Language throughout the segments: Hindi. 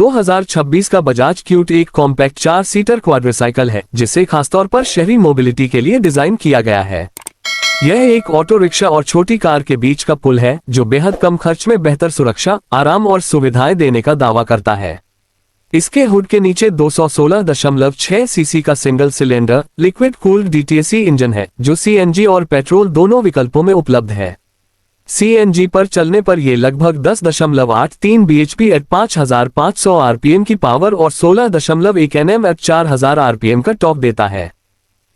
2026 का बजाज क्यूट एक कॉम्पैक्ट 4 सीटर क्वाड्रिसाइकिल है जिसे खासतौर पर शहरी मोबिलिटी के लिए डिजाइन किया गया है। यह एक ऑटो रिक्शा और छोटी कार के बीच का पुल है जो बेहद कम खर्च में बेहतर सुरक्षा, आराम और सुविधाएं देने का दावा करता है। इसके हुड के नीचे 216.6 सीसी का single cylinder liquid cooled डीटीएसी engine है जो सीएनजी और पेट्रोल दोनों विकल्पों में उपलब्ध है। सीएनजी पर चलने पर यह लगभग 10.83 bhp एट 5500 आरपीएम की पावर और 16.1 Nm एट 4000 आरपीएम का टॉर्क देता है।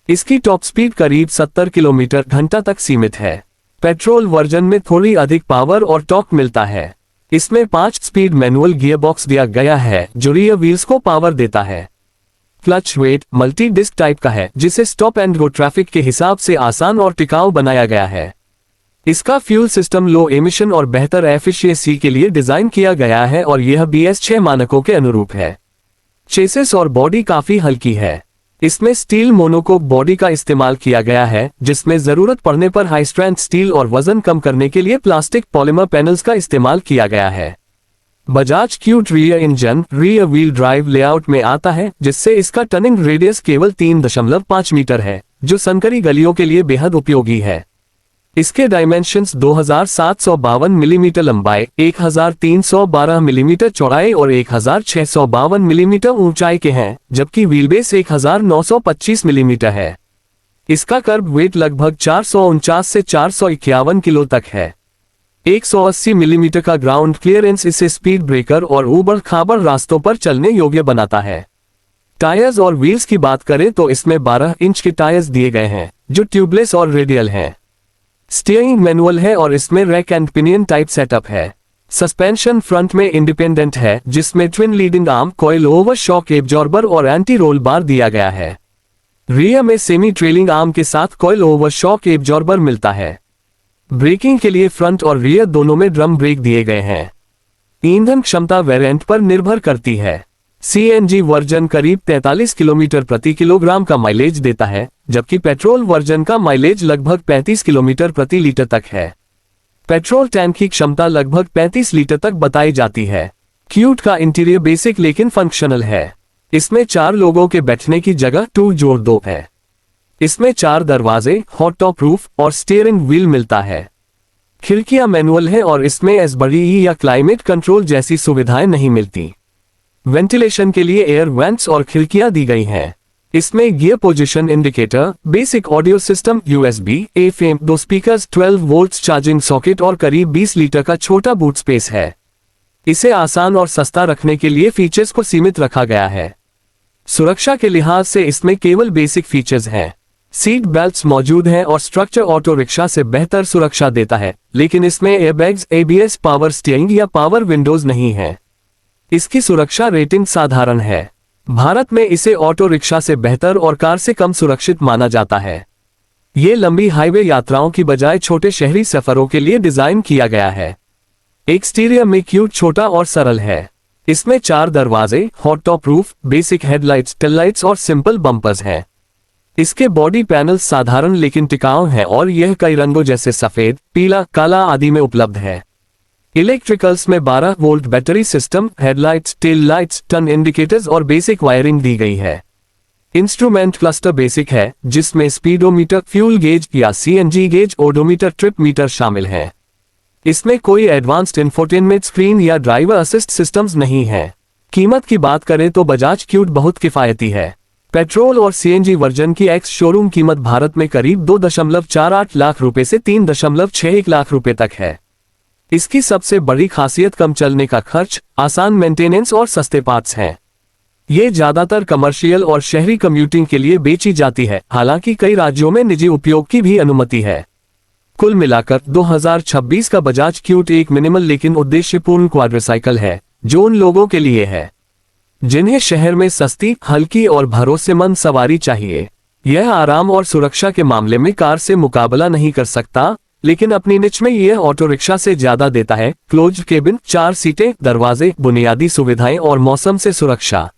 इसकी टॉप स्पीड करीब 70 किलोमीटर घंटा तक सीमित है। पेट्रोल वर्जन में थोड़ी अधिक पावर और टॉर्क मिलता है। इसमें 5 स्पीड मैनुअल गियरबॉक्स दिया गया है जो रियर व्हील्स को पावर देता है। Clutch wet multi disc type का है जिसे स्टॉप एंड गो ट्रैफिक के हिसाब से आसान और टिकाऊ बनाया गया है। इसका फ्यूल सिस्टम लो एमिशन और बेहतर एफिशिएंसी के लिए डिजाइन किया गया है और यह BS6 मानकों के अनुरूप है। चेसिस और बॉडी काफी हल्की है। इसमें स्टील मोनोकोक बॉडी का इस्तेमाल किया गया है जिसमें जरूरत पड़ने पर हाई स्ट्रेंथ स्टील और वजन कम करने के लिए प्लास्टिक पॉलीमर पैनल्स का इस्तेमाल किया गया है। Bajaj cute rear engine rear wheel drive layout में आता है जिससे इसका टर्निंग रेडियस केवल 3.5 मीटर है जो संकरी गलियों के लिए बेहद उपयोगी है। इसके डायमेंशंस 2752 मिलीमीटर लंबाई, 1312 मिलीमीटर चौड़ाई और 1652 मिलीमीटर ऊंचाई के हैं, जबकि व्हीलबेस 1925 मिलीमीटर है। इसका कर्ब वेट लगभग 449 से 451 किलो तक है। 180 मिलीमीटर का ग्राउंड क्लियरेंस इसे स्पीड ब्रेकर और ऊबड़ खाबड़ रास्तों पर चलने योग्य बनाता है। टायर्स और व्हील्स की बात करें तो इसमें 12 इंच के टायर्स दिए गए हैं जो ट्यूबलेस और रेडियल हैं। स्टीयरिंग मैनुअल है और इसमें rack and pinion type setup है। सस्पेंशन फ्रंट में इंडिपेंडेंट है जिसमें twin leading arm, coil over shock absorber और एंटी रोल बार दिया गया है। रियर में सेमी ट्रेलिंग आर्म के साथ कॉइल ओवर शॉक एब्जॉर्बर मिलता है। ब्रेकिंग के लिए फ्रंट और रियर दोनों में ड्रम ब्रेक दिए गए हैं। ईंधन क्षमता वेरिएंट पर निर्भर करती है। सीएनजी वर्जन करीब 43 किलोमीटर प्रति किलोग्राम का माइलेज देता है, जबकि पेट्रोल वर्जन का माइलेज लगभग 35 किलोमीटर प्रति लीटर तक है। पेट्रोल टैंक की क्षमता लगभग 35 लीटर तक बताई जाती है। क्यूट का इंटीरियर बेसिक लेकिन फंक्शनल है। इसमें 4 लोगों के बैठने की जगह 2x2 है। इसमें 4 दरवाजे, हॉट टॉप रूफ और स्टीयरिंग व्हील मिलता है। खिड़कियां मैनुअल है और इसमें एसबीडी या क्लाइमेट कंट्रोल जैसी सुविधाएं नहीं मिलती। वेंटिलेशन के लिए एयर वेंट्स और खिड़कियां दी गई हैं। इसमें gear position indicator, basic audio system, USB, FM, 2 speakers, 12 volt charging socket और करीब 20 लीटर का छोटा बूट स्पेस है। इसे आसान और सस्ता रखने के लिए फीचर्स को सीमित रखा गया है। सुरक्षा के लिहाज से इसमें केवल बेसिक फीचर्स हैं। सीट बेल्ट्स मौजूद हैं और स्ट्रक्चर ऑटो रिक्शा से बेहतर सुरक्षा देता है, लेकिन इसमें एयरबैग्स, ABS, पावर स्टीयरिंग या पावर विंडोज नहीं है। इसकी सुरक्षा रेटिंग साधारण है। भारत में इसे ऑटो रिक्शा से बेहतर और कार से कम सुरक्षित माना जाता है। ये लंबी हाईवे यात्राओं की बजाय छोटे शहरी सफरों के लिए डिजाइन किया गया है। एक्सटीरियर में क्यूट छोटा और सरल है। इसमें 4 दरवाजे, hot top roof, basic headlights, taillights और सिंपल बम्पर्स हैं। इसके बॉडी पैनल साधारण लेकिन टिकाऊ हैं और यह कई रंगों जैसे सफेद, पीला, काला आदि में उपलब्ध है। इलेक्ट्रिकल्स में 12 volt battery system, headlights, tail lights, turn indicators और बेसिक वायरिंग दी गई है। इंस्ट्रूमेंट क्लस्टर बेसिक है जिसमें स्पीडोमीटर, फ्यूल गेज या CNG gauge, odometer, trip meter शामिल है। इसमें कोई एडवांस्ड इंफोटेनमेंट स्क्रीन या ड्राइवर असिस्ट सिस्टम्स नहीं है। कीमत की बात करें तो बजाज क्यूट बहुत किफायती है। पेट्रोल और CNG वर्जन की एक्स शोरूम कीमत भारत में करीब 2.48 लाख रुपए से 3.61 लाख रुपए तक है। इसकी सबसे बड़ी खासियत कम चलने का खर्च, आसान मेंटेनेंस और सस्ते पार्ट्स हैं। ये ज्यादातर कमर्शियल और शहरी कम्यूटिंग के लिए बेची जाती है, हालांकि कई राज्यों में निजी उपयोग की भी अनुमति है। कुल मिलाकर 2026 का बजाज क्यूट एक मिनिमल लेकिन उद्देश्यपूर्ण क्वाड्रिसाइकिल है जो उन लोगों के लिए है जिन्हें शहर में सस्ती, हल्की और भरोसेमंद सवारी चाहिए। यह आराम और सुरक्षा के मामले में कार से मुकाबला नहीं कर सकता, लेकिन अपनी निच में यह ऑटो रिक्शा से ज्यादा देता है। क्लोज्ड केबिन, 4 सीटें, दरवाजे, बुनियादी सुविधाएं और मौसम से सुरक्षा।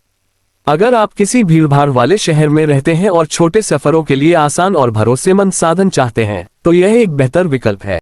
अगर आप किसी भीड़भाड़ वाले शहर में रहते हैं और छोटे सफरों के लिए आसान और भरोसेमंद साधन चाहते हैं तो यह एक बेहतर विकल्प है।